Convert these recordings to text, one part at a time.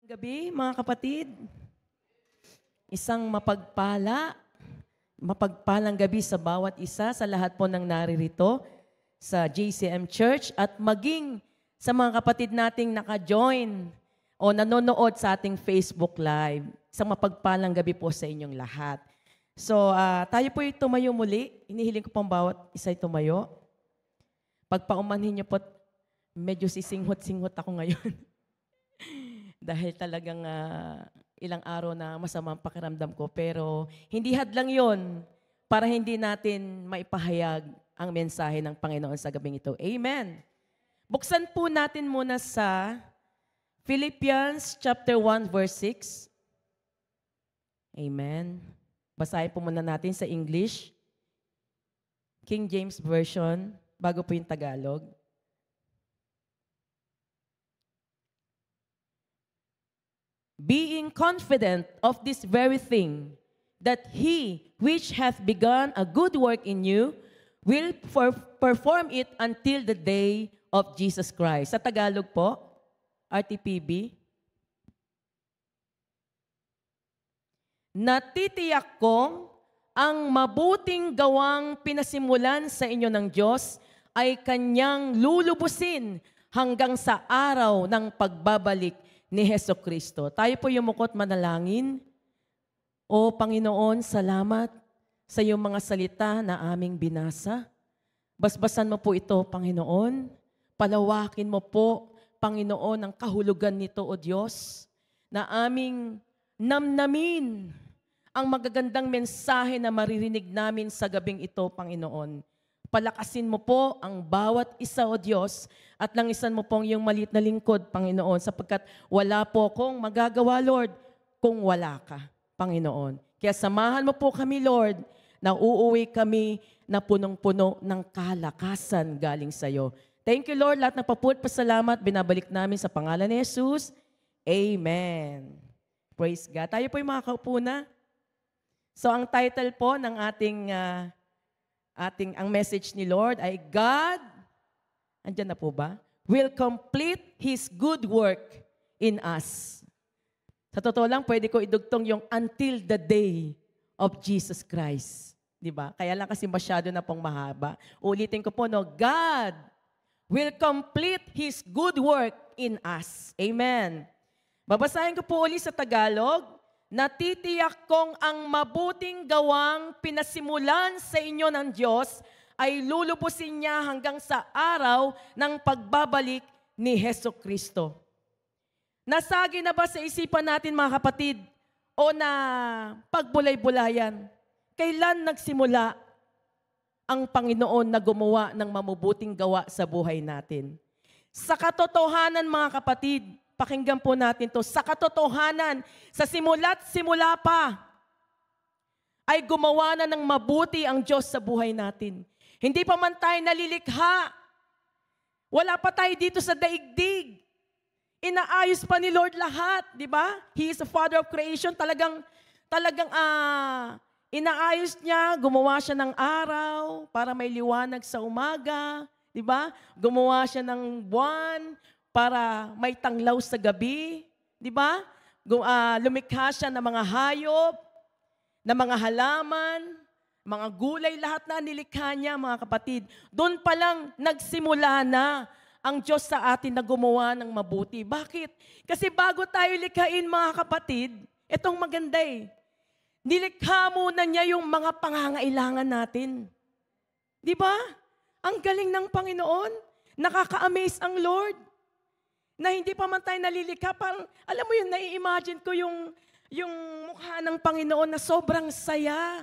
Gabi, mga kapatid, isang mapagpalang gabi sa bawat isa, sa lahat po ng naririto sa JCM Church at maging sa mga kapatid nating naka-join o nanonood sa ating Facebook Live. Isang mapagpalang gabi po sa inyong lahat. So, tayo po tumayo muli. Inihiling ko pang bawat isa tumayo. Pagpaumanhin niyo po, medyo sisinghot-singhot ako ngayon. Dahil talagang ilang araw na masama ang pakiramdam ko. Pero hindi hadlang yon para hindi natin maipahayag ang mensahe ng Panginoon sa gabing ito. Amen. Buksan po natin muna sa Philippians chapter 1 verse 6. Amen. Basahin po muna natin sa English, King James Version, bago po yung Tagalog. Being confident of this very thing, that he which hath begun a good work in you will perform it until the day of Jesus Christ. Sa Tagalog po, RTPB. Natitiyak kong ang mabuting gawang pinasimulan sa inyo ng Diyos ay Kanyang lulubusin hanggang sa araw ng pagbabalik ni Hesukristo. Tayo po yumukot manalangin. O Panginoon, salamat sa iyong mga salita na aming binasa. Basbasan mo po ito, Panginoon. Palawakin mo po, Panginoon, ang kahulugan nito, O Diyos, na aming namnamin ang magagandang mensahe na maririnig namin sa gabing ito, Panginoon. Palakasin mo po ang bawat isa, O Diyos, at langisan mo pong iyong maliit na lingkod, Panginoon, sapagkat wala po akong magagawa, Lord, kung wala ka, Panginoon. Kaya samahan mo po kami, Lord, na uuwi kami na punong-puno ng kalakasan galing sa iyo. Thank you, Lord. Lahat ng paput pasalamat, binabalik namin sa pangalan ni Jesus. Amen. Praise God. Tayo po yung makakaupo na. So, ang title po ng ang message ni Lord ay God, andyan na po ba? Will complete His good work in us. Sa totoo lang, pwede ko idugtong yung until the day of Jesus Christ. Diba? Kaya lang kasi masyado na pong mahaba. Ulitin ko po, no? God will complete His good work in us. Amen. Babasahin ko po ulit sa Tagalog. Natitiyak kong ang mabuting gawang pinasimulan sa inyo ng Diyos ay lulubusin niya hanggang sa araw ng pagbabalik ni Hesukristo. Nasagi na ba sa isipan natin, mga kapatid, o na pagbulay-bulayan? Kailan nagsimula ang Panginoon na gumawa ng mabubuting gawa sa buhay natin? Sa katotohanan, mga kapatid, pakinggan po natin to. Sa katotohanan, sa simula't simula pa, ay gumawa na ng mabuti ang Diyos sa buhay natin. Hindi pa man tayo nalilikha. Wala pa tayo dito sa daigdig. Inaayos pa ni Lord lahat, di ba? He is the Father of creation. Talagang inaayos niya, gumawa siya ng araw para may liwanag sa umaga, di ba? Gumawa siya ng buwan para may tanglaw sa gabi, di ba? Lumikha siya ng mga hayop, ng mga halaman, mga gulay, lahat na nilikha niya, mga kapatid. Doon pa lang nagsimula na ang Diyos sa atin na gumawa ng mabuti. Bakit? Kasi bago tayo likhain, mga kapatid, itong maganda nilikha muna niya yung mga pangangailangan natin. Di ba? Ang galing ng Panginoon. Nakaka-amaze ang Lord. Na hindi pa man tayo nalilikha, parang, alam mo yun, nai-imagine ko yung mukha ng Panginoon na sobrang saya,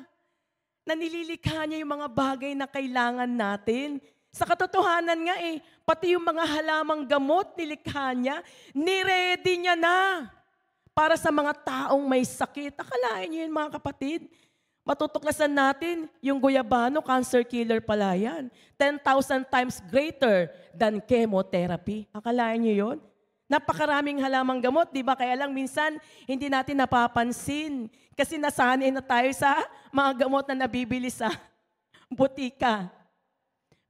na nililikha niya yung mga bagay na kailangan natin. Sa katotohanan nga pati yung mga halamang gamot nilikha niya, niready niya na para sa mga taong may sakit. Akalain niyo yun, mga kapatid. Matutuklasan natin yung guyabano, cancer killer pala yan. 10,000 times greater than chemotherapy. Akalain niyo yun? Napakaraming halamang gamot, di ba? Kaya lang minsan hindi natin napapansin. Kasi nasanay na tayo sa mga gamot na nabibili sa butika.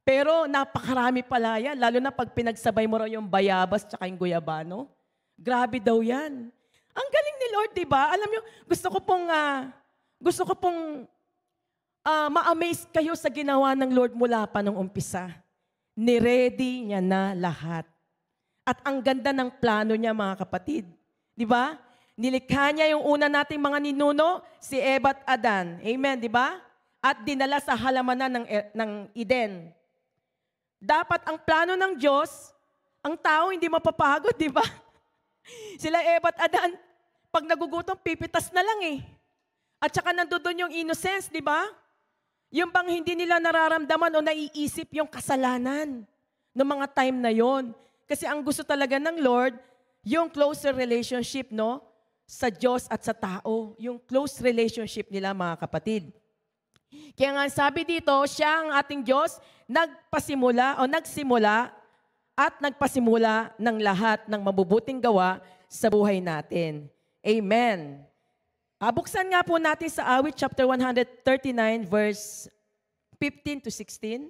Pero napakarami pala yan, lalo na pag pinagsabay mo raw yung bayabas tsaka yung guyabano. Grabe daw yan. Ang galing ni Lord, di ba? Alam niyo, gusto ko pong ma-amaze kayo sa ginawa ng Lord mula pa nung umpisa. Niready niya na lahat. At ang ganda ng plano niya, mga kapatid. Di ba? Nilikha niya yung una nating mga ninuno, si Eva at Adan. Amen, di ba? At dinala sa halamanan ng Eden. Dapat ang plano ng Diyos, ang tao hindi mapapagod, di ba? Sila Eva at Adan, pag nagugutom, pipitas na lang eh. At saka nandoon yung innocence, di ba? Yung bang hindi nila nararamdaman o naiisip yung kasalanan ng mga time na yon. Kasi ang gusto talaga ng Lord, yung closer relationship, no? Sa Diyos at sa tao. Yung close relationship nila, mga kapatid. Kaya nga sabi dito, siya ang ating Diyos, nagsimula at nagpasimula ng lahat ng mabubuting gawa sa buhay natin. Amen. Buksan nga po natin sa Awit chapter 139 verse 15 to 16.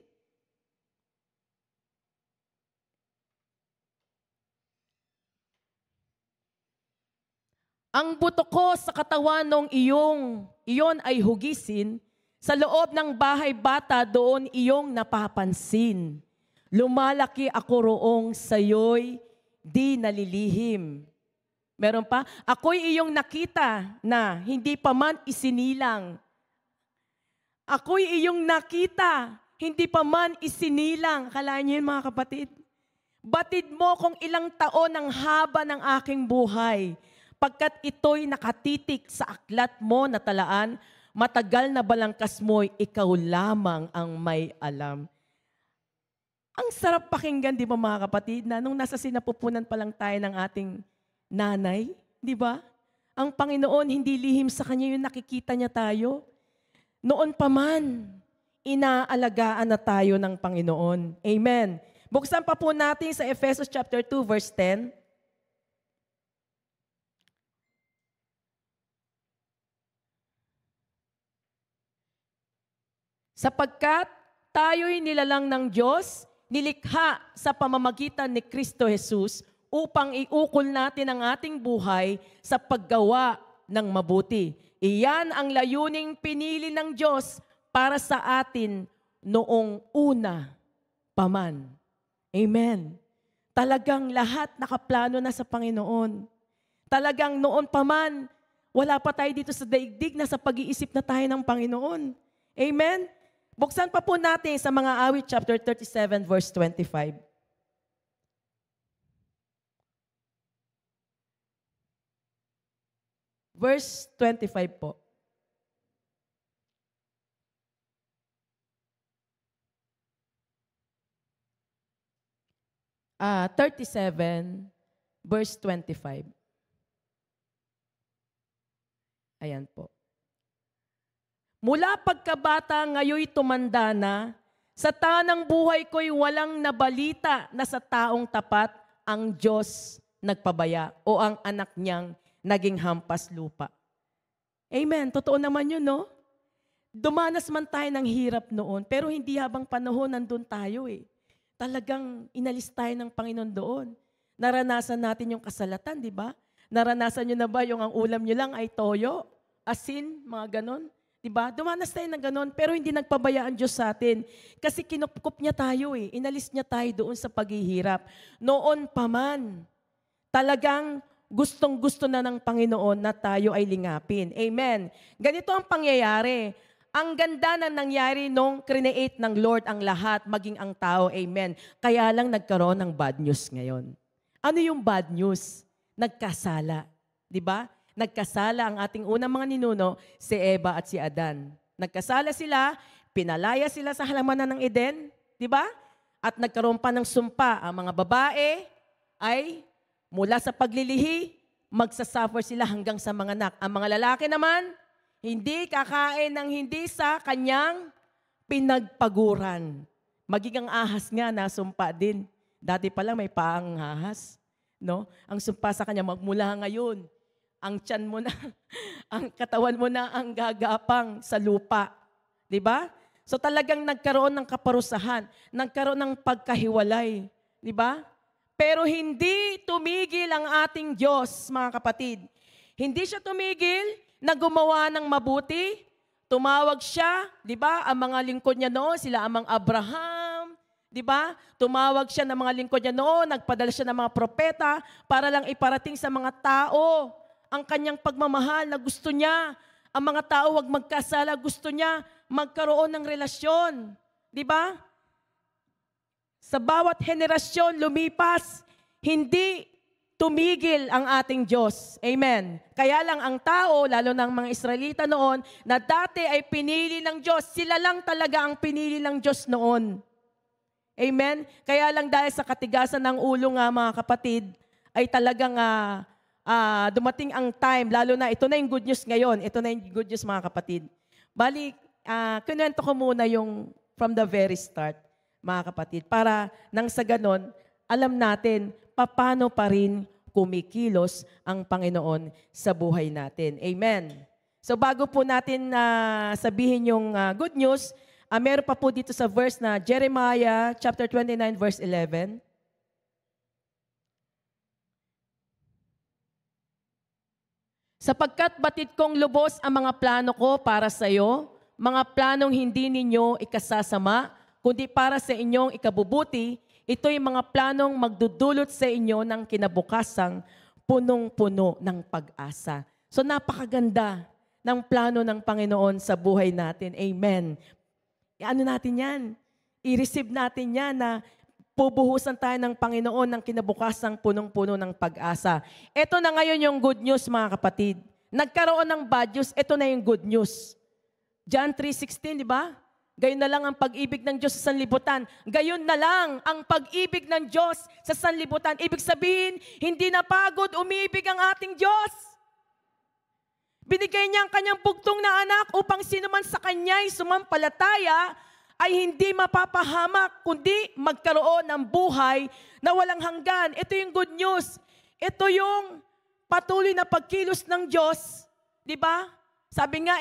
Ang buto ko sa katawan nung iyon ay hugisin, sa loob ng bahay bata doon iyong napapansin. Lumalaki ako roong sayo'y di nalilihim. Meron pa? Ako'y iyong nakita na hindi pa man isinilang. Ako'y iyong nakita, hindi pa man isinilang. Kalaan niyo yun, mga kapatid. Batid mo kung ilang taon ang haba ng aking buhay. Pagkat ito'y nakatitik sa aklat mo na talaan, matagal na balangkas mo'y ikaw lamang ang may alam. Ang sarap pakinggan, di ba mga kapatid, na nung nasa sinapupunan pa lang tayo ng ating nanay, di ba? Ang Panginoon, hindi lihim sa Kanya yung nakikita niya tayo. Noon pa man, inaalagaan na tayo ng Panginoon. Amen. Buksan pa po natin sa Efesos chapter 2, verse 10. Sapagkat tayo'y nilalang ng Diyos, nilikha sa pamamagitan ni Kristo Jesus upang iukol natin ang ating buhay sa paggawa ng mabuti. Iyan ang layuning pinili ng Diyos para sa atin noong una pa man. Amen. Talagang lahat nakaplano na sa Panginoon. Talagang noon pa man, wala pa tayo dito sa daigdig, na sa pag-iisip na tayo ng Panginoon. Amen. Buksan pa po natin sa mga Awit chapter 37 verse 25. Verse 25 po. 37 verse 25. Ayan po. Mula pagkabata ngayoy tumanda na, sa tanang buhay ko'y walang nabalita na sa taong tapat ang Diyos nagpabaya o ang anak niyang naging hampas lupa. Amen. Totoo naman yun, no? Dumanas man tayo ng hirap noon, pero hindi habang panahon nandun tayo eh. Talagang inalis tayo ng Panginoon doon. Naranasan natin yung kasalatan, di ba? Naranasan nyo na ba yung ang ulam nyo lang ay toyo, asin, mga ganon? Diba? Dumanas tayo ng ganon, pero hindi nagpabaya ang Diyos sa atin. Kasi kinupkup niya tayo eh. Inalis niya tayo doon sa paghihirap. Noon pa man, talagang gustong-gusto na ng Panginoon na tayo ay lingapin. Amen. Ganito ang pangyayari. Ang ganda na nangyari nung create ng Lord ang lahat, maging ang tao. Amen. Kaya lang nagkaroon ng bad news ngayon. Ano yung bad news? Nagkasala. Diba? Nagkasala ang ating unang mga ninuno, si Eva at si Adan. Nagkasala sila, pinalaya sila sa halamanan ng Eden, di ba? At nagkaroon pa ng sumpa. Ang mga babae ay mula sa paglilihi, magsasuffer sila hanggang sa mga anak. Ang mga lalaki naman, hindi kakain ng hindi sa kanyang pinagpaguran. Magiging ahas nga na sumpa din. Dati pa lang may paang ahas. No? Ang sumpa sa kanya, magmula ngayon, ang tiyan mo na, ang katawan mo na ang gagapang sa lupa. Di ba? So talagang nagkaroon ng kaparusahan, nagkaroon ng pagkahiwalay. Di ba? Pero hindi tumigil ang ating Diyos, mga kapatid. Hindi siya tumigil na gumawa ng mabuti. Tumawag siya, di ba? Ang mga lingkod niya noon, sila amang Abraham, di ba? Tumawag siya ng mga lingkod niya noon, nagpadala siya ng mga propeta para lang iparating sa mga tao ang kanyang pagmamahal na gusto niya. Ang mga tao wag magkasala, gusto niya magkaroon ng relasyon. Di ba? Sa bawat henerasyon lumipas, hindi tumigil ang ating Diyos. Amen. Kaya lang ang tao, lalo ng mga Israelita noon, na dati ay pinili ng Diyos, sila lang talaga ang pinili ng Diyos noon. Amen. Kaya lang dahil sa katigasan ng ulo nga mga kapatid, ay talagang dumating ang time, lalo na ito na yung good news ngayon. Ito na yung good news mga kapatid. Bali, kinuwento ko muna yung from the very start, mga kapatid, para nang sa ganon, alam natin paano pa rin kumikilos ang Panginoon sa buhay natin. Amen. So bago po natin sabihin yung good news, meron pa po dito sa verse na Jeremiah chapter 29 verse 11. Sapagkat batid kong lubos ang mga plano ko para sa iyo, mga planong hindi ninyo ikasasama, kundi para sa inyong ikabubuti. Ito'y mga planong magdudulot sa inyo ng kinabukasang punong-puno ng pag-asa. So napakaganda ng plano ng Panginoon sa buhay natin. Amen. Ano natin yan? I-receive natin yan na pubuhusan tayo ng Panginoon ng kinabukasang punong-puno ng pag-asa. Ito na ngayon yung good news mga kapatid. Nagkaroon ng bad news, ito na yung good news. John 3:16, di ba? Gayon na lang ang pag-ibig ng Diyos sa sanlibutan. Gayon na lang ang pag-ibig ng Diyos sa sanlibutan. Ibig sabihin, hindi na pagod umibig ang ating Diyos. Binigay niya ang kanyang bugtong na anak upang sino man sa kanya'y sumampalataya ay hindi mapapahamak, kundi magkaroon ng buhay na walang hanggan. Ito yung good news. Ito yung patuloy na pagkilos ng Diyos. Di ba? Sabi nga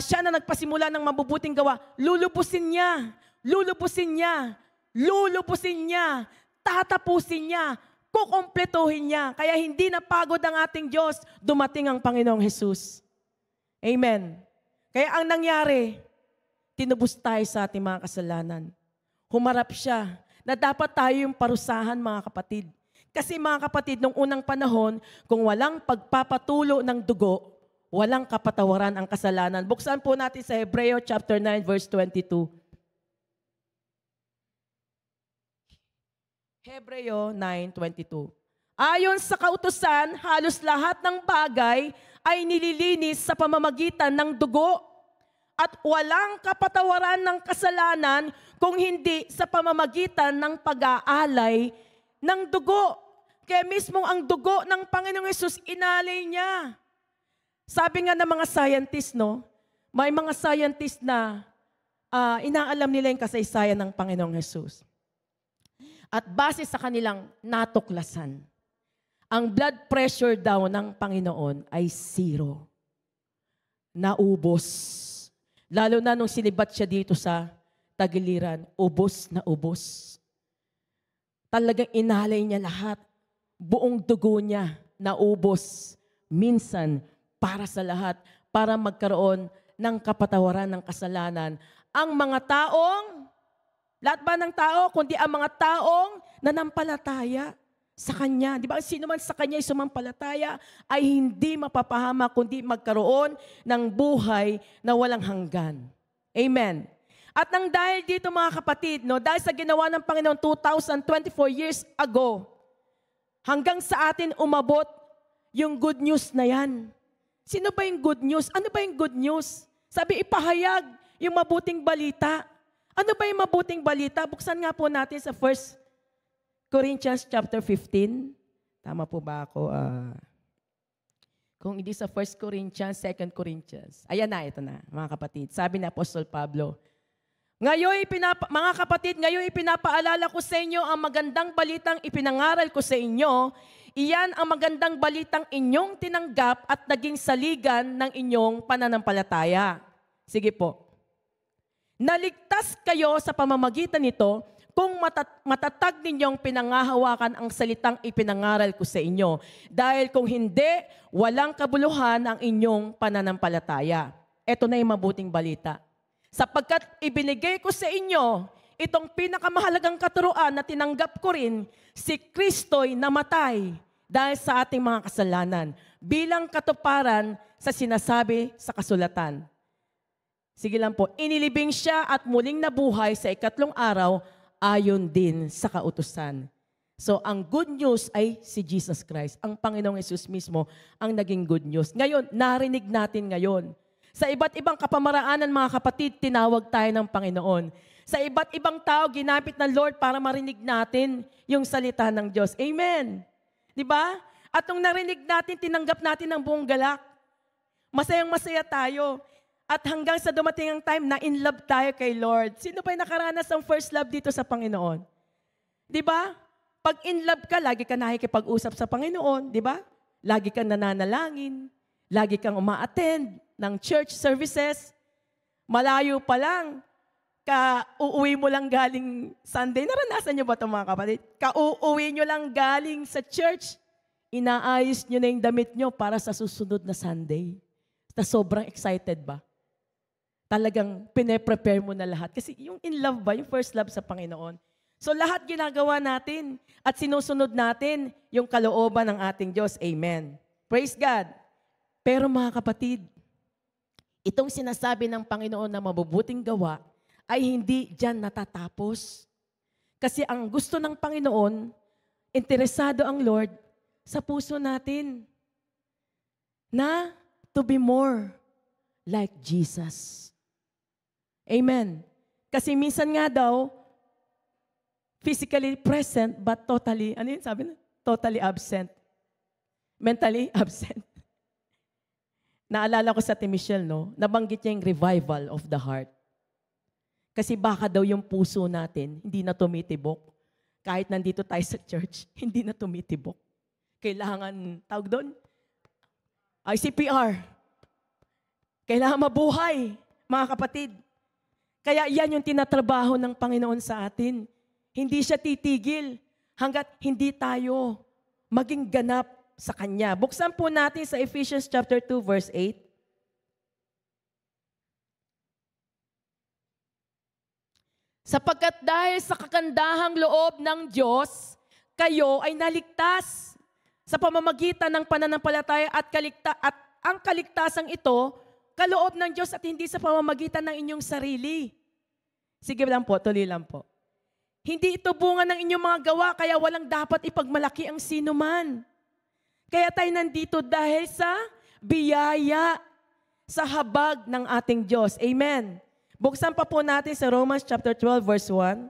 siya na nagpasimula ng mabubuting gawa, lulubusin niya, lulubusin niya, lulubusin niya, tatapusin niya, kukumpletuhin niya. Kaya hindi na pagod ang ating Diyos, dumating ang Panginoong Jesus. Amen. Kaya ang nangyari, tinubos tayo sa ating mga kasalanan. Humarap siya na dapat tayo yung parusahan mga kapatid. Kasi mga kapatid, nung unang panahon, kung walang pagpapatulo ng dugo, walang kapatawaran ang kasalanan. Buksan po natin sa Hebreo chapter 9 verse 22. Hebreo 9:22. Ayon sa kautusan, halos lahat ng bagay ay nililinis sa pamamagitan ng dugo at walang kapatawaran ng kasalanan kung hindi sa pamamagitan ng pag-aalay ng dugo. Kaya mismo ang dugo ng Panginoong Hesus inalay niya. Sabi nga ng mga scientist, may mga scientist na inaalam nila yung kasaysayan ng Panginoong Hesus. At base sa kanilang natuklasan, ang blood pressure daw ng Panginoon ay 0. Naubos. Lalo na nung sinibat siya dito sa tagiliran, ubos na ubos. Talagang inalay niya lahat. Buong dugo niya naubos. Minsan, para sa lahat, para magkaroon ng kapatawaran ng kasalanan. Ang mga taong, lahat ba ng tao, kundi ang mga taong nanampalataya sa Kanya. Di ba? Sino man sa Kanya ay sumampalataya ay hindi mapapahamak, kundi magkaroon ng buhay na walang hanggan. Amen. At nang dahil dito mga kapatid, dahil sa ginawa ng Panginoon 2024 years ago, hanggang sa atin umabot yung good news na yan. Sino ba yung good news? Ano ba yung good news? Sabi, ipahayag yung mabuting balita. Ano ba yung mabuting balita? Buksan nga po natin sa 1 Corinthians chapter 15. Tama po ba ako? Kung hindi sa 1 Corinthians, 2 Corinthians. Ayan na, ito na, mga kapatid. Sabi ni Apostol Pablo, mga kapatid, ngayon ipinapaalala ko sa inyo ang magandang balitang ipinangaral ko sa inyo. Iyan ang magandang balitang inyong tinanggap at naging saligan ng inyong pananampalataya. Sige po. Naligtas kayo sa pamamagitan nito kung matatag ninyong pinangahawakan ang salitang ipinangaral ko sa inyo. Dahil kung hindi, walang kabuluhan ang inyong pananampalataya. Ito na yung mabuting balita. Sapagkat ibinigay ko sa inyo itong pinakamahalagang katuruan na tinanggap ko rin, si Kristo'y namatay dahil sa ating mga kasalanan bilang katuparan sa sinasabi sa kasulatan. Sige lang po, inilibing siya at muling nabuhay sa ikatlong araw ayon din sa kautusan. So, ang good news ay si Jesus Christ. Ang Panginoong Yesus mismo ang naging good news. Ngayon, narinig natin ngayon. Sa iba't ibang kapamaraanan, mga kapatid, tinawag tayo ng Panginoon. Sa iba't ibang tao, ginamit ng Lord para marinig natin yung salita ng Diyos. Amen. Di ba? At nung narinig natin, tinanggap natin ng buong galak. Masayang-masaya tayo. At hanggang sa dumating ang time na in love tayo kay Lord. Sino ba yung nakaranas ng first love dito sa Panginoon? Di ba? Pag in love ka, lagi ka nakikipag-usap sa Panginoon. Di ba? Lagi kang nananalangin. Lagi kang uma-attend ng church services. Malayo pa lang, uuwi mo lang galing Sunday. Naranasan niyo ba ito, mga kapatid? Uuwi nyo lang galing sa church. Inaayos nyo na yung damit nyo para sa susunod na Sunday. Sobrang excited ba? Talagang pine-prepare mo na lahat. Kasi yung in love ba, yung first love sa Panginoon. So lahat ginagawa natin at sinusunod natin yung kalooban ng ating Diyos. Amen. Praise God. Pero mga kapatid, itong sinasabi ng Panginoon na mabubuting gawa ay hindi dyan natatapos. Kasi ang gusto ng Panginoon, interesado ang Lord sa puso natin na to be more like Jesus. Amen. Kasi minsan nga daw, physically present but totally, ano yun sabi na? Totally absent. Mentally absent. Naalala ko sa Ate Michelle, no? Nabanggit niya yung revival of the heart. Kasi baka daw yung puso natin, hindi na tumitibok. Kahit nandito tayo sa church, hindi na tumitibok. Kailangan, tawag doon, ICPR. Kailangan mabuhay, mga kapatid. Kaya yan yung tinatrabaho ng Panginoon sa atin. Hindi siya titigil hanggat hindi tayo maging ganap sa Kanya. Buksan po natin sa Ephesians chapter 2, verse 8. Sapagkat dahil sa kakandahang loob ng Diyos, kayo ay naligtas sa pamamagitan ng pananampalataya at ang kaligtasang ito, kaloob ng Diyos at hindi sa pamamagitan ng inyong sarili. Sige lang po, tuloy lang po. Hindi ito bunga ng inyong mga gawa, kaya walang dapat ipagmalaki ang sino man. Kaya tayo nandito dahil sa biyaya, sa habag ng ating Diyos. Amen. Buksan pa po natin sa Romans chapter 12, verse 1.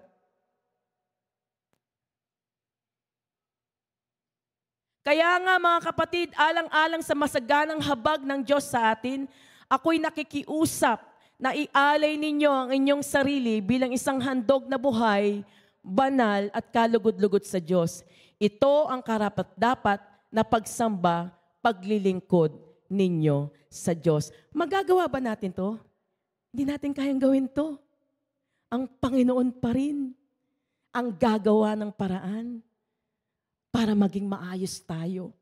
Kaya nga mga kapatid, alang-alang sa masaganang habag ng Diyos sa atin, ako'y nakikiusap na ialay ninyo ang inyong sarili bilang isang handog na buhay, banal at kalugod-lugod sa Diyos. Ito ang karapat-dapat na pagsamba, paglilingkod ninyo sa Diyos. Magagawa ba natin to? Hindi natin kayang gawin to. Ang Panginoon pa rin ang gagawa ng paraan para maging maayos tayo.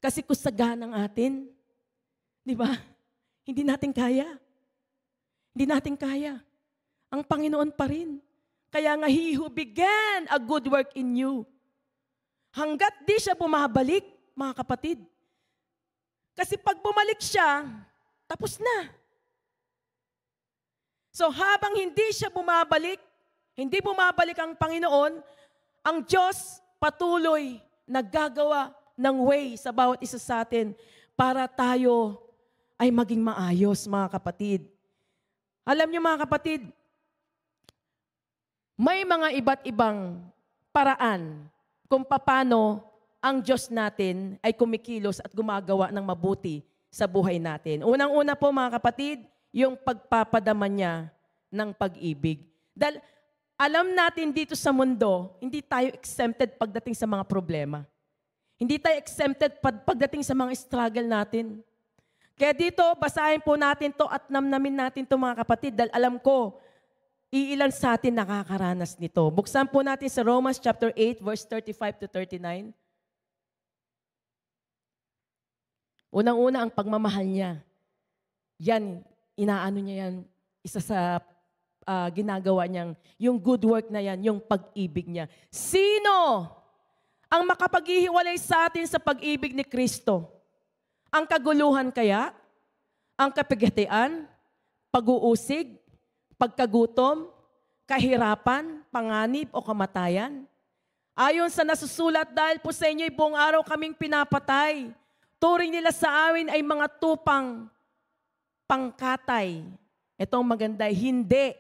Kasi kusagan ng atin, di ba? Hindi natin kaya. Hindi natin kaya. Ang Panginoon pa rin. Kaya nga, He who began a good work in you, hanggat di siya bumabalik, mga kapatid. Kasi pag bumalik siya, tapos na. So habang hindi siya bumabalik, hindi bumabalik ang Panginoon, ang Diyos patuloy naggagawa ng way sa bawat isa sa atin para tayo ay maging maayos, mga kapatid. Alam niyo mga kapatid, may mga iba't ibang paraan kung paano ang Diyos natin ay kumikilos at gumagawa ng mabuti sa buhay natin. Unang-una po mga kapatid, yung pagpapadama niya ng pag-ibig. Dahil alam natin dito sa mundo, hindi tayo exempted pagdating sa mga problema. Hindi tayo exempted pagdating sa mga struggle natin. Kaya dito, basahin po natin to at namnamin natin to mga kapatid dahil alam ko, iilan sa atin nakakaranas nito. Buksan po natin sa Romans chapter 8, verse 35 to 39. Unang-una ang pagmamahal niya. Yan, inaano niya yan, isa sa ginagawa niyang, yung good work na yan, yung pag-ibig niya. Sino ang makapaghihiwalay sa atin sa pag-ibig ni Kristo? Ang kaguluhan kaya? Ang kapighatian? Pag-uusig? Pagkagutom? Kahirapan? Panganib o kamatayan? Ayon sa nasusulat, dahil po sa inyo'y buong araw kaming pinapatay. Turing nila sa amin ay mga tupang pangkatay. Ito ang maganda, hindi.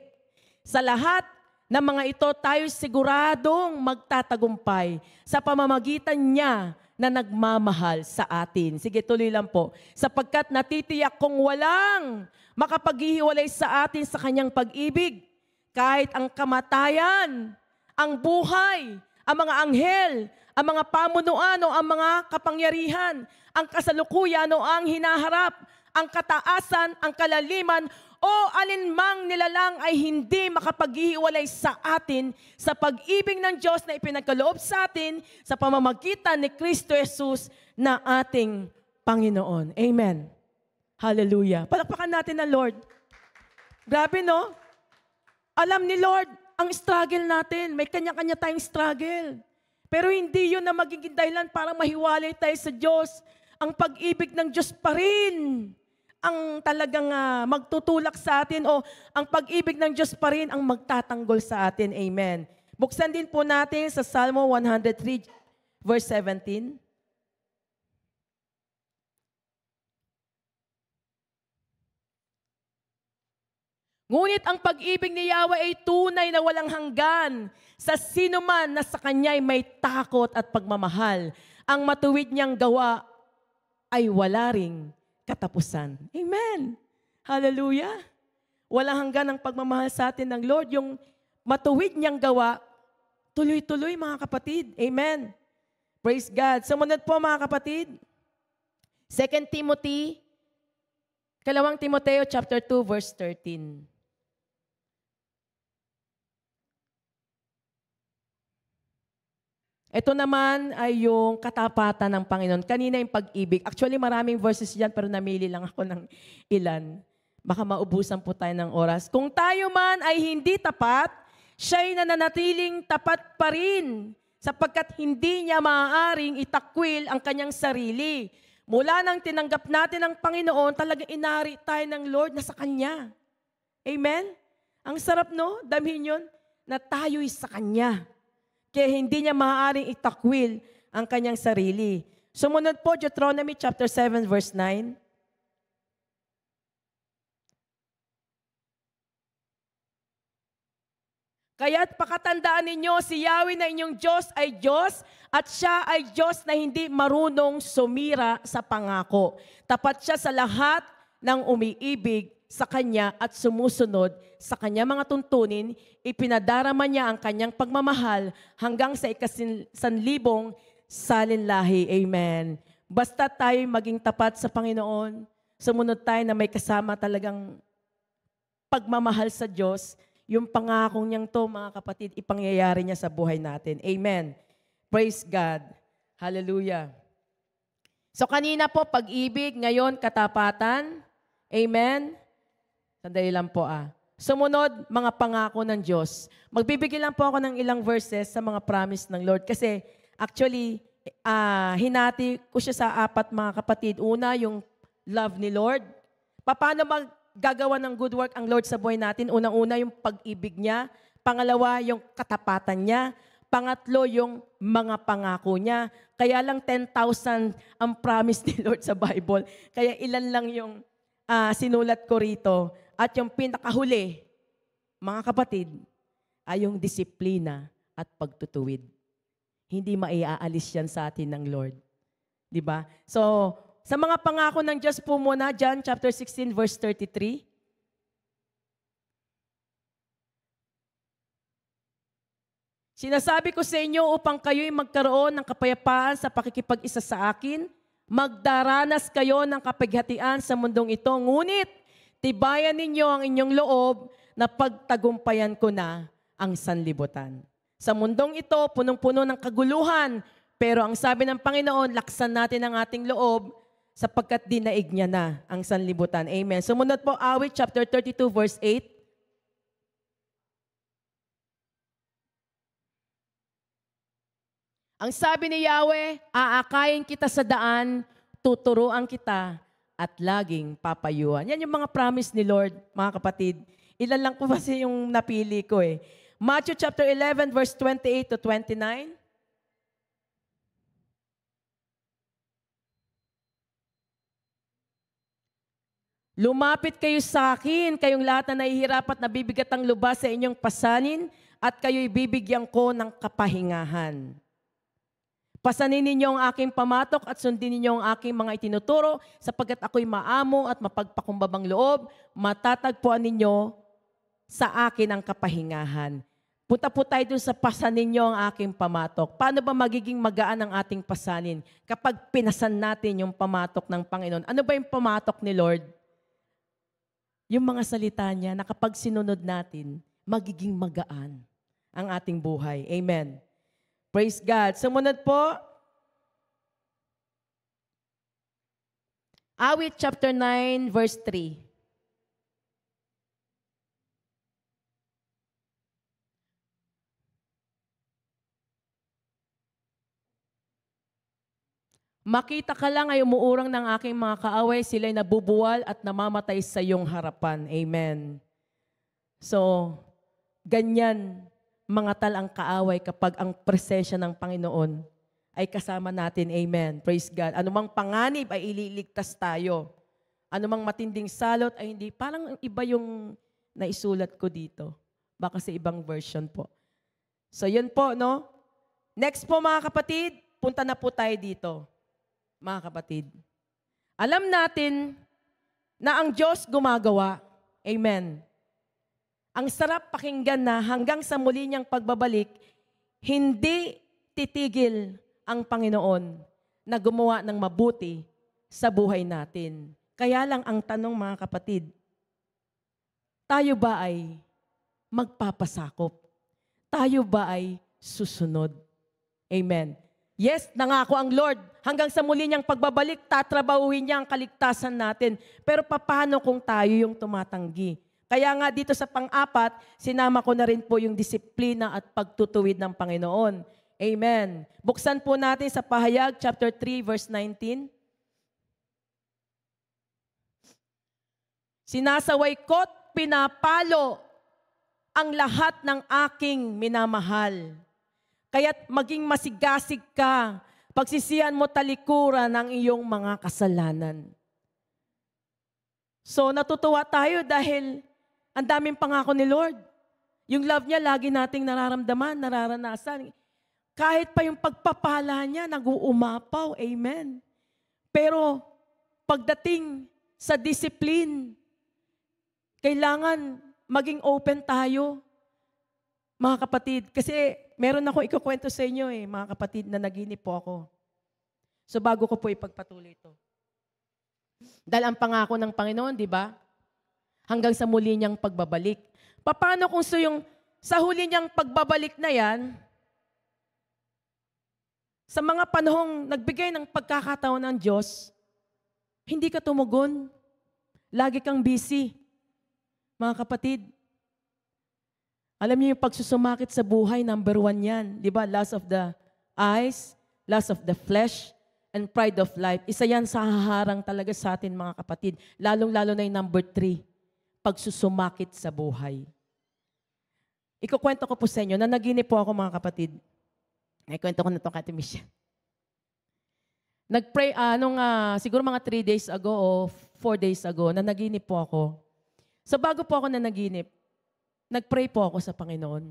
Sa lahat ng mga ito, tayo siguradong magtatagumpay sa pamamagitan niya na nagmamahal sa atin. Sige, tuloy lang po. Sapagkat natitiyak kong walang makapaghihiwalay sa atin sa kanyang pag-ibig, kahit ang kamatayan, ang buhay, ang mga anghel, ang mga pamunuan o ang mga kapangyarihan, ang kasalukuyan o ang hinaharap, ang kataasan, ang kalaliman, o alinmang nilalang ay hindi makapaghihiwalay sa atin sa pag-ibig ng Diyos na ipinagkaloob sa atin sa pamamagitan ni Kristo Jesus na ating Panginoon. Amen. Hallelujah. Palakpakan natin ang Lord. Grabe, no? Alam ni Lord ang struggle natin. May kanya-kanya tayong struggle. Pero hindi yun na magiging dahilan para mahiwalay tayo sa Diyos. Ang pag-ibig ng Diyos pa rin ang talagang magtutulak sa atin o ang pag-ibig ng Diyos pa rin ang magtatanggol sa atin. Amen. Buksan din po natin sa Salmo 103 verse 17. Ngunit ang pag-ibig ni Yahweh ay tunay na walang hanggan sa sino man na sa Kanya'y may takot at pagmamahal. Ang matuwid niyang gawa ay wala ring katapusan. Amen. Hallelujah. Walang hanggan ang pagmamahal sa atin ng Lord. Yung matuwid niyang gawa, tuloy-tuloy mga kapatid. Amen. Praise God. Sumunod po mga kapatid. 2 Timothy, 2 Timoteo chapter 2 verse 13. Ito naman ay yung katapatan ng Panginoon. Kanina yung pag-ibig. Actually, maraming verses dyan, pero namili lang ako ng ilan. Baka maubusan po tayo ng oras. Kung tayo man ay hindi tapat, siya'y nananatiling tapat pa rin, sapagkat hindi niya maaaring itakwil ang kanyang sarili. Mula nang tinanggap natin ang Panginoon, talagang inari tayo ng Lord na sa Kanya. Amen? Ang sarap, no? Damhin yun, na tayo'y sa Kanya. Kaya hindi niya maaaring itakwil ang kanyang sarili. Sumunod po, Deuteronomy chapter 7, verse 9. Kaya't pakatandaan ninyo, si Yahweh na inyong Diyos ay Diyos, at siya ay Diyos na hindi marunong sumira sa pangako. Tapat siya sa lahat ng umiibig sa Kanya at sumusunod sa Kanya mga tuntunin, ipinadarama niya ang Kanyang pagmamahal hanggang sa ikasanlibong salinlahi. Amen. Basta tayo maging tapat sa Panginoon, sumunod tayo na may kasama talagang pagmamahal sa Diyos, yung pangakong niyang to, mga kapatid, ipangyayari niya sa buhay natin. Amen. Praise God. Hallelujah. So kanina po, pag-ibig, ngayon, katapatan. Amen. Sandali lang po Sumunod, mga pangako ng Diyos. Magbibigay lang po ako ng ilang verses sa mga promise ng Lord. Kasi actually, hinati ko siya sa 4 mga kapatid. Una, yung love ni Lord. Paano maggagawa ng good work ang Lord sa buhay natin? Unang-una, yung pag-ibig niya. Pangalawa, yung katapatan niya. Pangatlo, yung mga pangako niya. Kaya lang 10,000 ang promise ni Lord sa Bible. Kaya ilan lang yung sinulat ko rito. At yung pinakahuli, mga kapatid, ay yung disiplina at pagtutuwid. Hindi maiaalis yan sa atin ng Lord. Diba? So, sa mga pangako ng Diyos po muna, John chapter 16, verse 33. Sinasabi ko sa inyo upang kayo'y magkaroon ng kapayapaan sa pakikipag-isa sa akin, magdaranas kayo ng kapighatian sa mundong ito, ngunit tibayan ninyo ang inyong loob na pagtagumpayan ko na ang sanlibutan. Sa mundong ito, punong-puno ng kaguluhan, pero ang sabi ng Panginoon, laksan natin ang ating loob sapagkat dinaig niya na ang sanlibutan. Amen. Sumunod po, Awit chapter 32, verse 8. Ang sabi ni Yahweh, aakayin kita sa daan, tuturuan kita, at laging papayuhan. Yan yung mga promise ni Lord, mga kapatid. Ilan lang po kasi yung napili ko eh. Matthew chapter 11, verse 28 to 29. Lumapit kayo sa akin, kayong lahat na nahihirap at nabibigat ang lubas sa inyong pasanin, at kayo'y bibigyan ko ng kapahingahan. Pasanin ninyo ang aking pamatok at sundin ninyo ang aking mga itinuturo, sapagkat ako'y maamo at mapagpakumbabang loob, matatagpuan ninyo sa akin ang kapahingahan. Punta po tayo dun sa pasanin ninyo ang aking pamatok. Paano ba magiging magaan ang ating pasanin kapag pinasan natin yung pamatok ng Panginoon? Ano ba yung pamatok ni Lord? Yung mga salita niya na kapag sinunod natin, magiging magaan ang ating buhay. Amen. Praise God. Sumunod po, Awit chapter 9, verse 3. Makita ka lang ay umuurang ng aking mga kaaway, sila'y nabubuwal at namamatay sa iyong harapan. Amen. So, ganyan mga tal ang kaaway kapag ang presensya ng Panginoon ay kasama natin. Amen. Praise God. Anumang panganib ay ililigtas tayo. Anumang matinding salot ay hindi. Parang iba yung naisulat ko dito. Baka sa ibang version po. So, yun po, no? Next po, mga kapatid, punta na po tayo dito. Mga kapatid, alam natin na ang Diyos gumagawa. Amen. Ang sarap pakinggan na hanggang sa muli niyang pagbabalik, hindi titigil ang Panginoon na gumawa ng mabuti sa buhay natin. Kaya lang ang tanong, mga kapatid, tayo ba ay magpapasakop? Tayo ba ay susunod? Amen. Yes, nangako ang Lord. Hanggang sa muli niyang pagbabalik, tatrabahuhin niya ang kaligtasan natin. Pero paano kung tayo yung tumatanggi? Kaya nga dito sa pang-apat, sinama ko na rin po yung disiplina at pagtutuwid ng Panginoon. Amen. Buksan po natin sa Pahayag, chapter 3, verse 19. Sinasaway ko't pinapalo ang lahat ng aking minamahal. Kaya't maging masigasig ka, pagsisihan mo talikuran ng iyong mga kasalanan. So natutuwa tayo dahil ang daming pangako ni Lord. Yung love niya lagi nating nararamdaman, nararanasan. Kahit pa yung pagpapala niya, nag-uumapaw. Amen. Pero pagdating sa discipline, kailangan maging open tayo, mga kapatid. Kasi meron ako ikukwento sa inyo mga kapatid, na naginip po ako. So bago ko po ipagpatuloy ito. Dahil ang pangako ng Panginoon, di ba? Hanggang sa muli niyang pagbabalik. Paano kung sa huli niyang pagbabalik na yan, sa mga panahong nagbigay ng pagkakataon ng Diyos, hindi ka tumugon. Lagi kang busy. Mga kapatid, alam niyo yung pagsusumakit sa buhay, number 1 yan. Di ba? Lust of the eyes, lust of the flesh, and pride of life. Isa yan sa haharang talaga sa atin, mga kapatid. Lalong-lalo na yung number 3, pagsusumakit sa buhay. Ikukwento ko po sa inyo, na naginip po ako, mga kapatid. Ikwento ko na ito kay Ate Michelle. Nag-pray, siguro mga 3 days ago o 4 days ago, na naginip po ako. So bago po ako na naginip, nag-pray po ako sa Panginoon.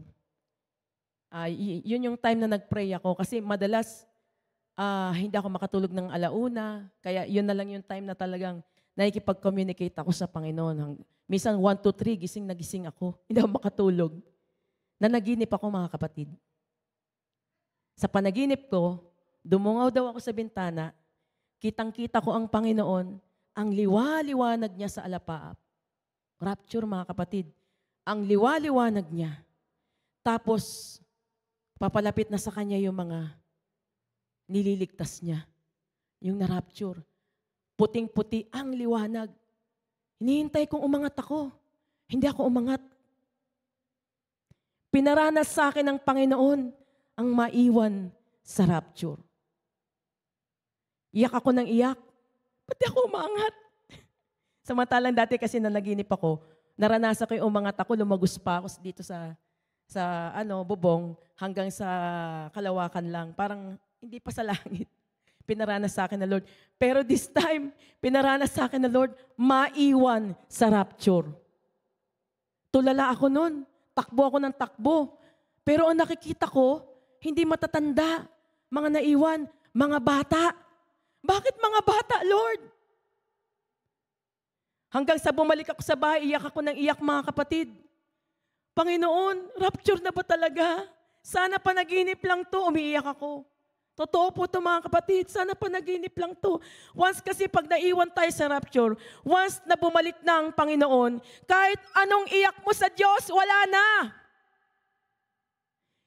Yun yung time na nag-pray ako kasi madalas hindi ako makatulog ng alauna. Kaya yun na lang yung time na talagang nakikipag-communicate ako sa Panginoon. Minsan 1, 2, 3, gising na gising ako. Hindi ako makatulog. Nanaginip ako, mga kapatid. Sa panaginip ko, dumungaw daw ako sa bintana, kitang-kita ko ang Panginoon, ang liwa-liwanag niya sa alapaap. Rapture, mga kapatid. ang liwaliwanag niya. Tapos, papalapit na sa kanya yung mga nililigtas niya. Yung na-rapture. Puting-puti ang liwanag. Hinihintay kong umangat ako. Hindi ako umangat. Pinaranas sa akin ng Panginoon ang maiwan sa rapture. Iyak ako ng iyak. Ba't ako umangat? Samantalang dati kasi na naginip ako, naranasan ko yung umangat ako, lumagos pa ako dito sa bubong hanggang sa kalawakan lang. Parang hindi pa sa langit. Pinaranas sa akin na Lord. Pero this time, pinaranas sa akin na Lord, maiwan sa rapture. Tulala ako nun. Takbo ako ng takbo. Pero ang nakikita ko, hindi matatanda. Mga naiwan, mga bata. Bakit mga bata, Lord? Hanggang sa bumalik ako sa bahay, iyak ako ng iyak, mga kapatid. Panginoon, rapture na ba talaga? Sana panaginip lang to, umiiyak ako. Totoo po ito, mga kapatid, sana panaginip lang to. Once kasi pag naiwan tayo sa rapture, once na bumalik na ang Panginoon, kahit anong iyak mo sa Diyos, wala na.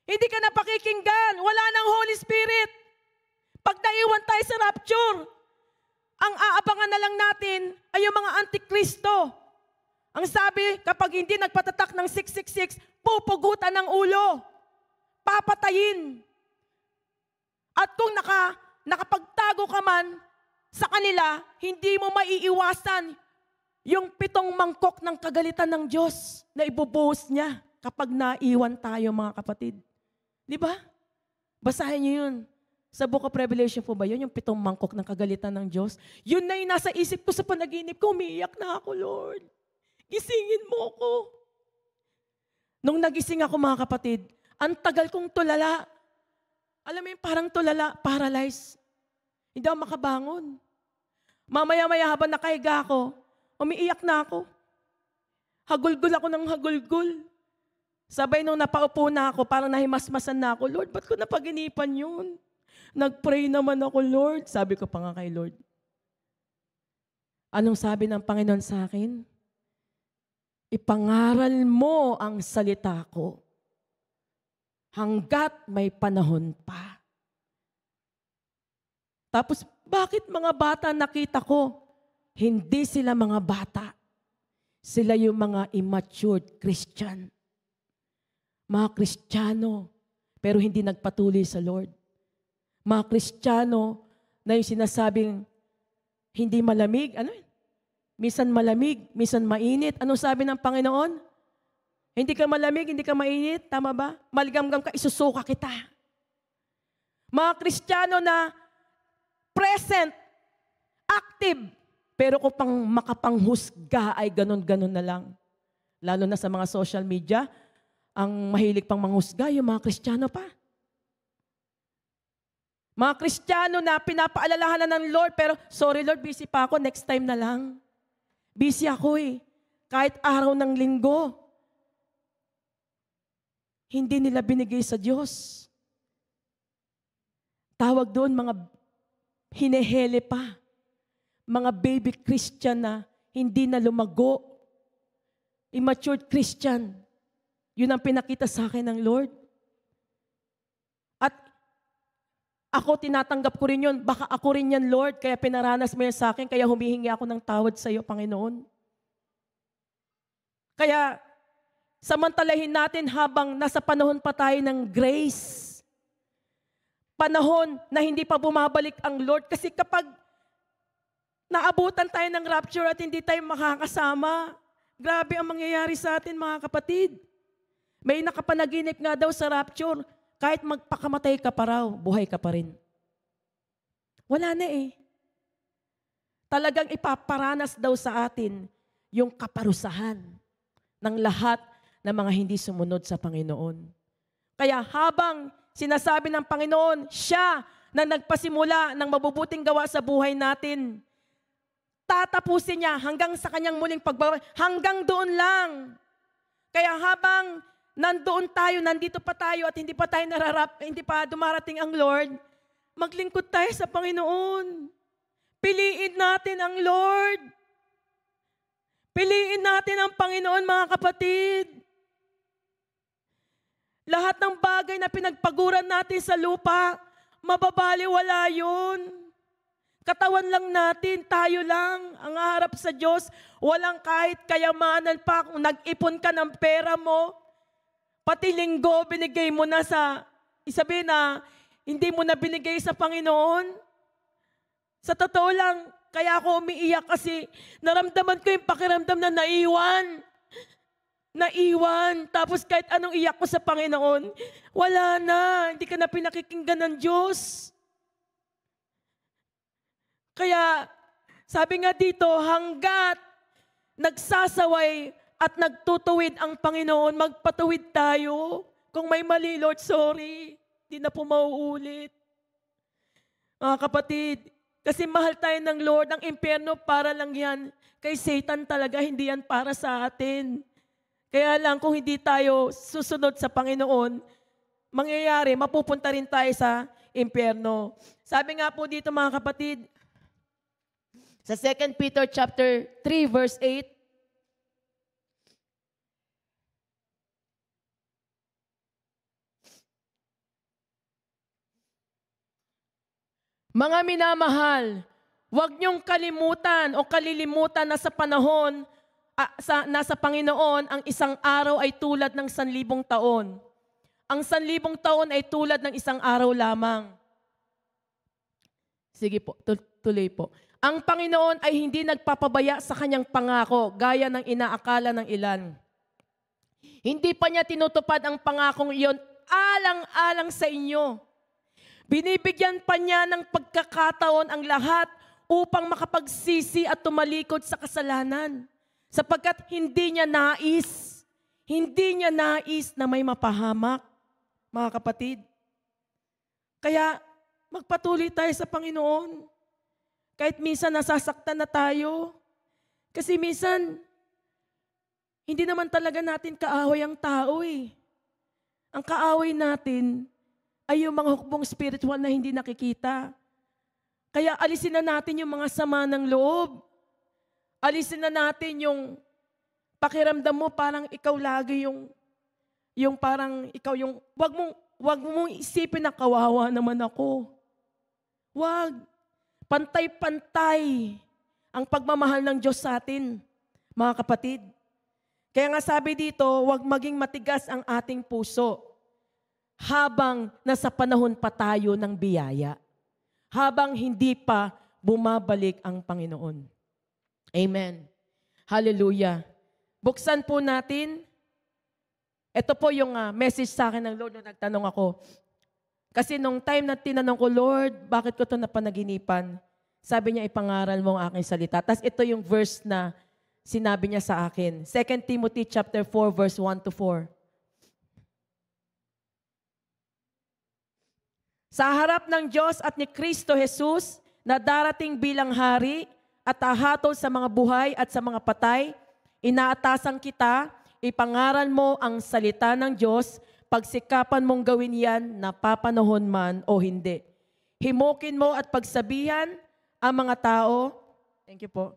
Hindi ka na pakikinggan, wala nang Holy Spirit. Pag naiwan tayo sa rapture, ang aabangan na lang natin ay yung mga antikristo. Ang sabi, kapag hindi nagpatatak ng 666, pupugutan ng ulo. Papatayin. At kung nakapagtago ka man sa kanila, hindi mo maiiwasan yung 7 mangkok ng kagalitan ng Diyos na ibubuhos niya kapag naiwan tayo, mga kapatid. Di ba? Basahin niyo yun. Sa Book of Revelation po ba yun? Yung 7 mangkok ng kagalitan ng Diyos? Yun na yung nasa isip ko sa panaginip ko. Umiiyak na ako, Lord. Gisingin mo ako. Nung nagising ako, mga kapatid, ang tagal kong tulala. Alam mo yung parang tulala, paralyzed. Hindi ako makabangon. Mamaya-maya habang nakahiga ako, umiiyak na ako. Hagulgul ako ng hagulgul. Sabay nung napaupo na ako, parang nahimasmasan na ako, Lord, ba't ko napaginipan yun? Nag-pray naman ako, Lord. Sabi ko pa nga kay Lord. Anong sabi ng Panginoon sa akin? Ipangaral mo ang salita ko hanggat may panahon pa. Tapos, bakit mga bata nakita ko? Hindi sila mga bata. Sila yung mga immature Christian. Mga Kristiyano, pero hindi nagpatuloy sa Lord. Mga Kristiyano na yung sinasabing hindi malamig, minsan malamig, minsan mainit. Ano sabi ng Panginoon? Hindi ka malamig, hindi ka mainit, tama ba? Maligamgam ka, isusuka kita. Mga Kristiyano na present, active, pero kung pang makapanghusga ay ganun-ganun na lang. Lalo na sa mga social media, ang mahilig pang manghusga, yung mga Kristiyano pa. Mga Kristiyano na pinapaalalahanan ng Lord, pero sorry Lord, busy pa ako, next time na lang. Busy ako kahit araw ng linggo. Hindi nila binigay sa Diyos. Tawag doon mga hinehele pa. Mga baby Christian na hindi na lumago. Immature Christian. Yun ang pinakita sa akin ng Lord. At ako, tinatanggap ko rin yun. Baka ako rin yan, Lord. Kaya pinaranas mo yan sa akin. Kaya humihingi ako ng tawad sa iyo, Panginoon. Kaya, samantalahin natin habang nasa panahon pa tayo ng grace. Panahon na hindi pa bumabalik ang Lord. Kasi kapag naabutan tayo ng rapture at hindi tayo makakasama, grabe ang mangyayari sa atin, mga kapatid. May nakapanaginip nga daw sa rapture, kahit magpakamatay ka pa raw, buhay ka pa rin. Wala na Talagang ipaparanas daw sa atin yung kaparusahan ng lahat ng mga hindi sumunod sa Panginoon. Kaya habang sinasabi ng Panginoon, siya na nagpasimula ng mabubuting gawa sa buhay natin, tatapusin niya hanggang sa kanyang muling pagbabalik. Hanggang doon lang. Kaya habang nandoon tayo, nandito pa tayo at hindi pa tayo hindi pa dumarating ang Lord, maglingkod tayo sa Panginoon. Piliin natin ang Lord. Piliin natin ang Panginoon, mga kapatid. Lahat ng bagay na pinagpaguran natin sa lupa, mababaliwala yun. Katawan lang natin, tayo lang ang haharap sa Diyos. Walang kahit kayamanan pa kung nag-ipon ka ng pera mo. Pati linggo, binigay mo na sa, isabi na, hindi mo na binigay sa Panginoon. Sa totoo lang, kaya ako umiiyak kasi naramdaman ko yung pakiramdam na naiwan. Naiwan. Tapos kahit anong iyak ko sa Panginoon, wala na. Hindi ka na pinakikinggan ng Diyos. Kaya, sabi nga dito, hanggat nagsasaway at nagtutuwid ang Panginoon, magpatuwid tayo. Kung may mali, Lord, sorry. Hindi na po mauulit. Mga kapatid, kasi mahal tayo ng Lord, ang impyerno para lang yan. Kay Satan talaga, hindi yan para sa atin. Kaya lang, kung hindi tayo susunod sa Panginoon, mangyayari, mapupunta rin tayo sa impyerno. Sabi nga po dito mga kapatid, sa 2 Peter chapter 3 verse 8, mga minamahal, huwag niyong kalimutan o kalilimutan na sa panahon nasa Panginoon, ang isang araw ay tulad ng 1,000 taon. Ang 1,000 taon ay tulad ng isang araw lamang. Sige po, tuloy po. Ang Panginoon ay hindi nagpapabaya sa kanyang pangako, gaya ng inaakala ng ilan. Hindi pa niya tinutupad ang pangakong iyon alang-alang sa inyo. Binibigyan pa niya ng pagkakataon ang lahat upang makapagsisi at tumalikod sa kasalanan. Sapagkat hindi niya nais na may mapahamak, mga kapatid. Kaya magpatuloy tayo sa Panginoon. Kahit minsan nasasaktan na tayo. Kasi minsan, hindi naman talaga natin kaaway ang tao eh. Ang kaaway natin ay yung mga hukbong spiritual na hindi nakikita. Kaya alisin na natin yung mga sama ng loob. Alisin na natin yung pakiramdam mo parang ikaw lagi yung parang ikaw yung, wag mong isipin na kawawa naman ako. Wag. Pantay-pantay ang pagmamahal ng Diyos sa atin, mga kapatid. Kaya nga sabi dito, wag maging matigas ang ating puso habang nasa panahon pa tayo ng biyaya. Habang hindi pa bumabalik ang Panginoon. Amen. Hallelujah. Buksan po natin. Ito po yung message sa akin ng Lord nung nagtanong ako. Kasi nung time na tinanong ko, Lord, bakit ko ito napanaginipan? Sabi niya, ipangaral mo ang aking salita. Tapos ito yung verse na sinabi niya sa akin. 2 Timothy chapter 4, verse 1 to 4. Sa harap ng Diyos at ni Kristo Jesus, na darating bilang hari at hahatol sa mga buhay at sa mga patay, inaatasan kita, ipangaral mo ang salita ng Diyos, pagsikapan mong gawin yan, napapanahon man o hindi. Himukin mo at pagsabihan ang mga tao. Thank you po.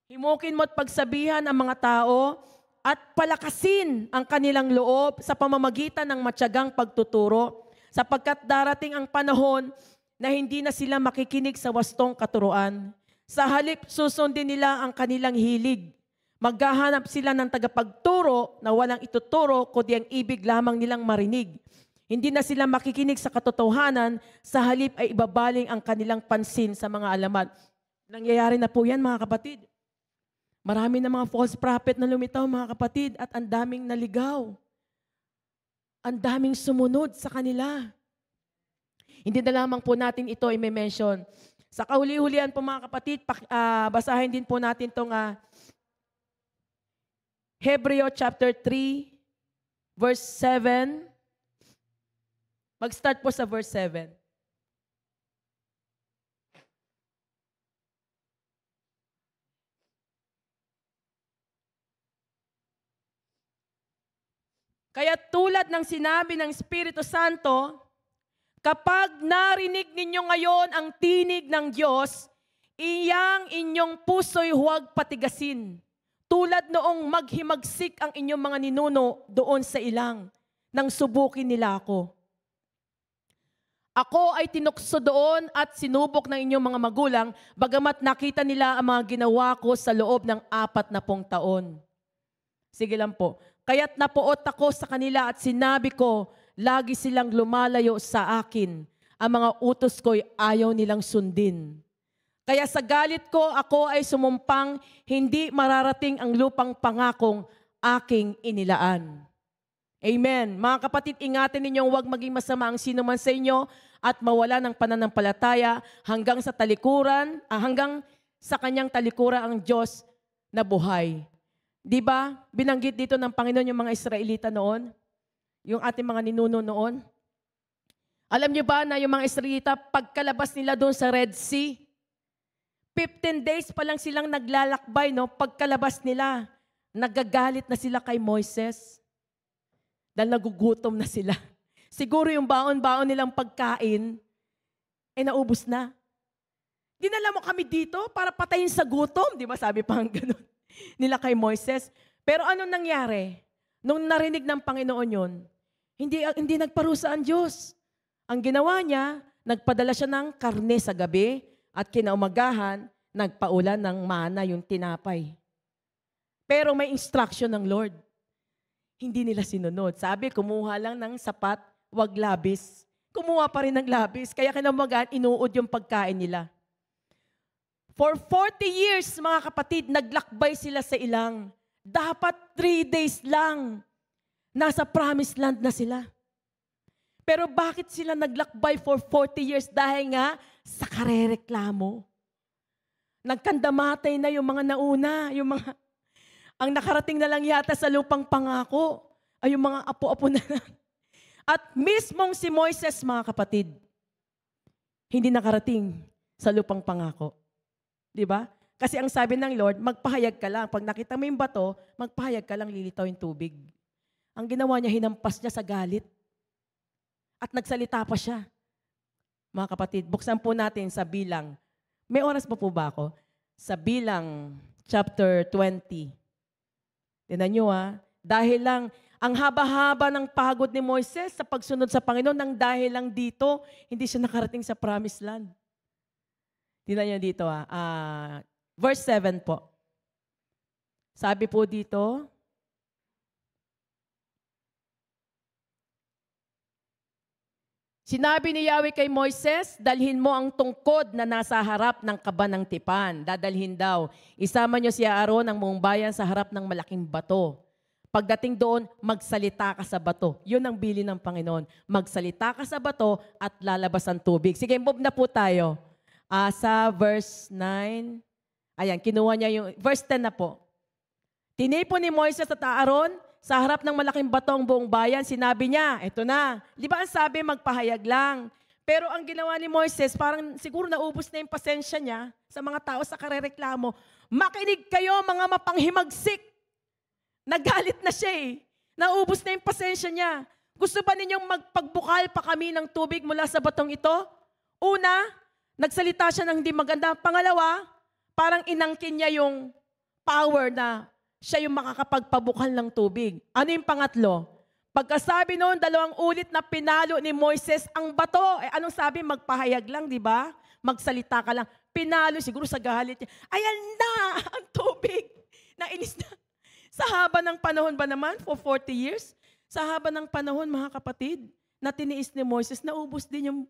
Himukin mo at pagsabihan ang mga tao at palakasin ang kanilang loob sa pamamagitan ng matyagang pagtuturo, sapagkat darating ang panahon na hindi na sila makikinig sa wastong katuruan. Sa halip, susundin nila ang kanilang hilig. Maghahanap sila ng tagapagturo na walang ituturo kundi ang ibig lamang nilang marinig. Hindi na sila makikinig sa katotohanan, sa halip ay ibabaling ang kanilang pansin sa mga alamat. Nangyayari na po yan, mga kapatid. Marami na mga false prophet na lumitaw, mga kapatid, at ang daming naligaw. Ang daming sumunod sa kanila. Hindi na lamang po natin ito i-mention. Sa kahuli-hulihan po, mga kapatid, basahin din po natin itong Hebreo chapter 3, verse 7. Mag-start po sa verse 7. Kaya tulad ng sinabi ng Espiritu Santo, kapag narinig ninyo ngayon ang tinig ng Diyos, iyang inyong puso'y huwag patigasin. Tulad noong maghimagsik ang inyong mga ninuno doon sa ilang, nang subukin nila ako. Ako ay tinukso doon at sinubok ng inyong mga magulang, bagamat nakita nila ang mga ginawa ko sa loob ng 40 taon. Sige lang po. Kaya't napuot ako sa kanila at sinabi ko, lagi silang lumalayo sa akin. Ang mga utos ko'y ayaw nilang sundin. Kaya sa galit ko, ako ay sumumpang hindi mararating ang lupang pangakong aking inilaan. Amen. Mga kapatid, ingatan ninyong huwag maging masama ang sino man sa inyo at mawala ng pananampalataya hanggang sa talikuran, hanggang sa kanyang talikuran ang Diyos na buhay. Di ba? Binanggit dito ng Panginoon yung mga Israelita noon, yung ating mga ninuno noon. Alam niyo ba na yung mga Israelita, pagkalabas nila doon sa Red Sea, 15 days pa lang silang naglalakbay, no? Pagkalabas nila, nagagalit na sila kay Moises. Dahil nagugutom na sila. Siguro yung baon-baon nilang pagkain, naubos na. Dinala mo kami dito para patayin sa gutom. Di ba sabi pa ang ganun nila kay Moises. Pero anong nangyari? Nung narinig ng Panginoon yun, hindi nagparusa ang Diyos. Ang ginawa niya, nagpadala siya ng karne sa gabi, at kinaumagahan, nagpaulan ng mana, yung tinapay. Pero may instruction ng Lord. Hindi nila sinunod. Sabi, kumuha lang ng sapat, wag labis. Kumuha pa rin ng labis. Kaya kinaumagahan, inuod yung pagkain nila. For 40 years, mga kapatid, naglakbay sila sa ilang. Dapat 3 days lang. Nasa promised land na sila. Pero bakit sila naglakbay for 40 years? Dahil nga sa karereklamo. Nagkandamatay na yung mga nauna, ang nakarating na lang yata sa lupang pangako ay yung mga apo-apo na lang. At mismong si Moises, mga kapatid, hindi nakarating sa lupang pangako. Di ba? Kasi ang sabi ng Lord, magpahayag ka lang. Pag nakita mo yung bato, magpahayag ka lang, lilitaw yung tubig. Ang ginawa niya, hinampas niya sa galit. At nagsalita pa siya. Mga kapatid, buksan po natin sa Bilang. May oras pa po ba ako? Sa Bilang, chapter 20. Tingnan nyo dahil lang, ang haba-haba ng pagod ni Moises sa pagsunod sa Panginoon, nang dahil lang dito, hindi siya nakarating sa promised land. Tingnan nyo dito verse 7 po. Sabi po dito, sinabi ni Yahweh kay Moises, dalhin mo ang tungkod na nasa harap ng kaba ng tipan. Dadalhin daw. Isama niyo si Aaron ang buong bayan sa harap ng malaking bato. Pagdating doon, magsalita ka sa bato. Yun ang bilin ng Panginoon. Magsalita ka sa bato at lalabas ang tubig. Sige, move na po tayo. Sa verse 9. Ayan, kinuha niya yung, verse 10 na po. Tinipon ni Moises at Aaron sa harap ng malaking bato ang buong bayan, sinabi niya, eto na. Di ba ang sabi, magpahayag lang. Pero ang ginawa ni Moises, parang siguro naubos na yung pasensya niya sa mga tao sa karereklamo. Makinig kayo mga mapanghimagsik. Nagalit na siya Naubos na yung pasensya niya. Gusto ba ninyong magpagbukal pa kami ng tubig mula sa batong ito? Una, nagsalita siya ng hindi maganda. Pangalawa, parang inangkin niya yung power na siya yung makakapagpabukal ng tubig. Ano yung pangatlo? Pagkasabi noon, 2 ulit na pinalo ni Moises ang bato. Anong sabi? Magpahayag lang, di ba? Magsalita ka lang. Pinalo, siguro sa galit niya. Ayan na, ang tubig. Nainis na. Sa haba ng panahon ba naman, for 40 years? Sa haba ng panahon, mga kapatid, na tiniis ni Moises, naubos din yung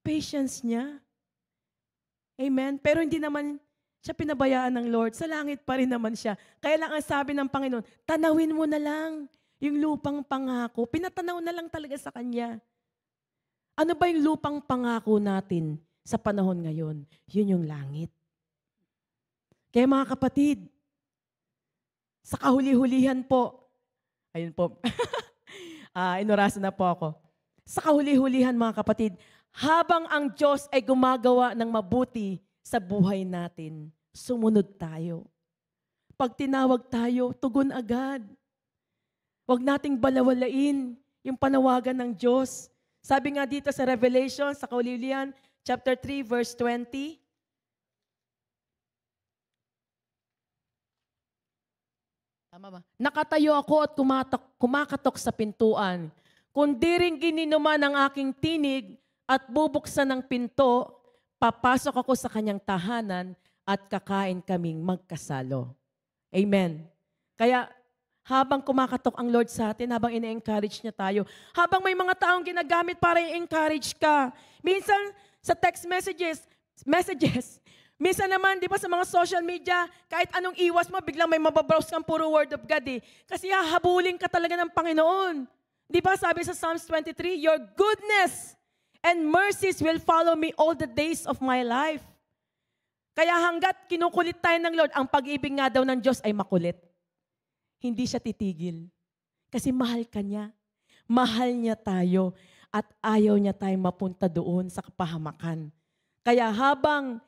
patience niya. Amen? Pero hindi naman siya pinabayaan ng Lord. Sa langit pa rin naman siya. Kaya lang ang sabi ng Panginoon, tanawin mo na lang yung lupang pangako. Pinatanaw na lang talaga sa Kanya. Ano ba yung lupang pangako natin sa panahon ngayon? Yun yung langit. Kaya mga kapatid, sa kahuli-hulihan po, ayun po, inurasan na po ako. Sa kahuli-hulihan mga kapatid, habang ang Diyos ay gumagawa ng mabuti sa buhay natin, sumunod tayo. Pag tinawag tayo, tugon agad. Huwag nating balawalain yung panawagan ng Diyos. Sabi nga dito sa Revelation, sa Kahuli-hulihan, chapter 3, verse 20, Tama ba? Nakatayo ako at kumakatok sa pintuan. Kung di rin gininuman ang aking tinig at bubuksan ng pinto, papasok ako sa kanyang tahanan at kakain kaming magkasalo. Amen. Kaya habang kumakatok ang Lord sa atin, habang ina-encourage niya tayo, habang may mga taong ginagamit para i-encourage ka, minsan sa text messages, minsan naman, di ba sa mga social media, kahit anong iwas mo, biglang may mababrowse kang puro word of God eh. Kasi hahabulin ka talaga ng Panginoon. Di ba sabi sa Psalms 23, your goodness and mercies will follow me all the days of my life. Kaya hanggat kinukulit tayo ng Lord, ang pag-ibig nga daw ng Diyos ay makulit. Hindi siya titigil. Kasi mahal ka niya. Mahal niya tayo at ayaw niya tayong mapunta doon sa kapahamakan. Kaya habang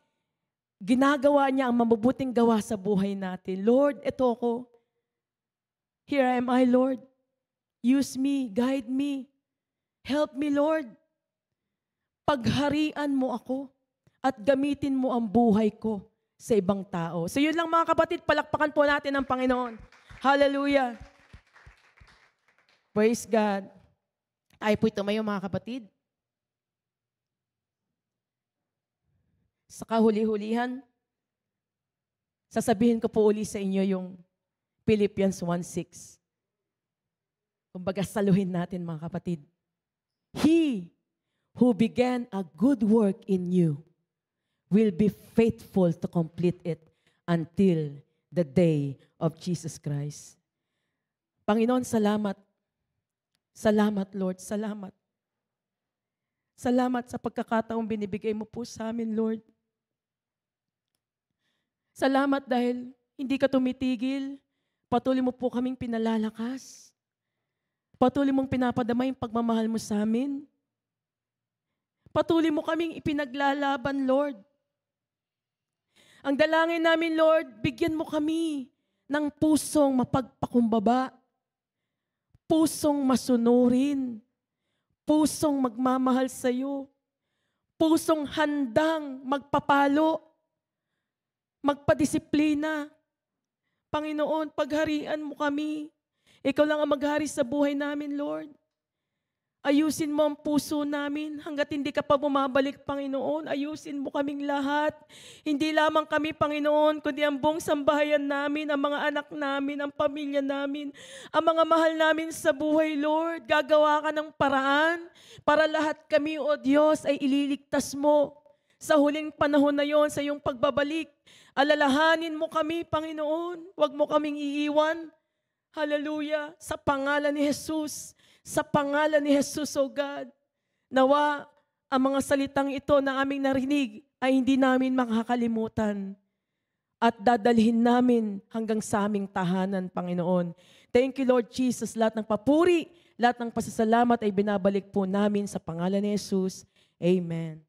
ginagawa niya ang mabubuting gawa sa buhay natin, Lord, ito ako. Here am I, Lord. Use me, guide me. Help me, Lord. Pagharian mo ako at gamitin mo ang buhay ko sa ibang tao. So yun lang mga kapatid, palakpakan po natin ang Panginoon. Hallelujah. Praise God. Tayo po'y tumayo mga kapatid. Sa kahuli-hulihan, sasabihin ko po uli sa inyo yung Philippians 1:6. Kumbaga saluhin natin mga kapatid. He who began a good work in you will be faithful to complete it until the day of Jesus Christ. Panginoon, salamat. Salamat, Lord. Salamat. Salamat sa pagkakataong binibigay mo po sa amin, Lord. Salamat dahil hindi ka tumitigil. Patuloy mo po kaming pinalalakas. Patuloy mong pinapadama yung pagmamahal mo sa amin. Patuloy mo kaming ipinaglalaban, Lord. Ang dalangin namin, Lord, bigyan mo kami ng pusong mapagpakumbaba, pusong masunurin, pusong magmamahal sa iyo, pusong handang magpapalo, magpadisiplina. Panginoon, pagharian mo kami. Ikaw lang ang maghari sa buhay namin, Lord. Ayusin mo ang puso namin hanggat hindi ka pa bumabalik, Panginoon. Ayusin mo kaming lahat. Hindi lamang kami, Panginoon, kundi ang buong sambahayan namin, ang mga anak namin, ang pamilya namin, ang mga mahal namin sa buhay, Lord. Gagawa ka ng paraan para lahat kami, O Diyos, ay ililigtas mo. Sa huling panahon na yon, sa iyong pagbabalik, alalahanin mo kami, Panginoon. Huwag mo kaming iiwan. Hallelujah. Sa pangalan ni Jesus. Sa pangalan ni Jesus, O God, nawa ang mga salitang ito na aming narinig ay hindi namin makakalimutan at dadalhin namin hanggang sa aming tahanan, Panginoon. Thank you, Lord Jesus. Lahat ng papuri, lahat ng pasasalamat ay binabalik po namin sa pangalan ni Jesus. Amen.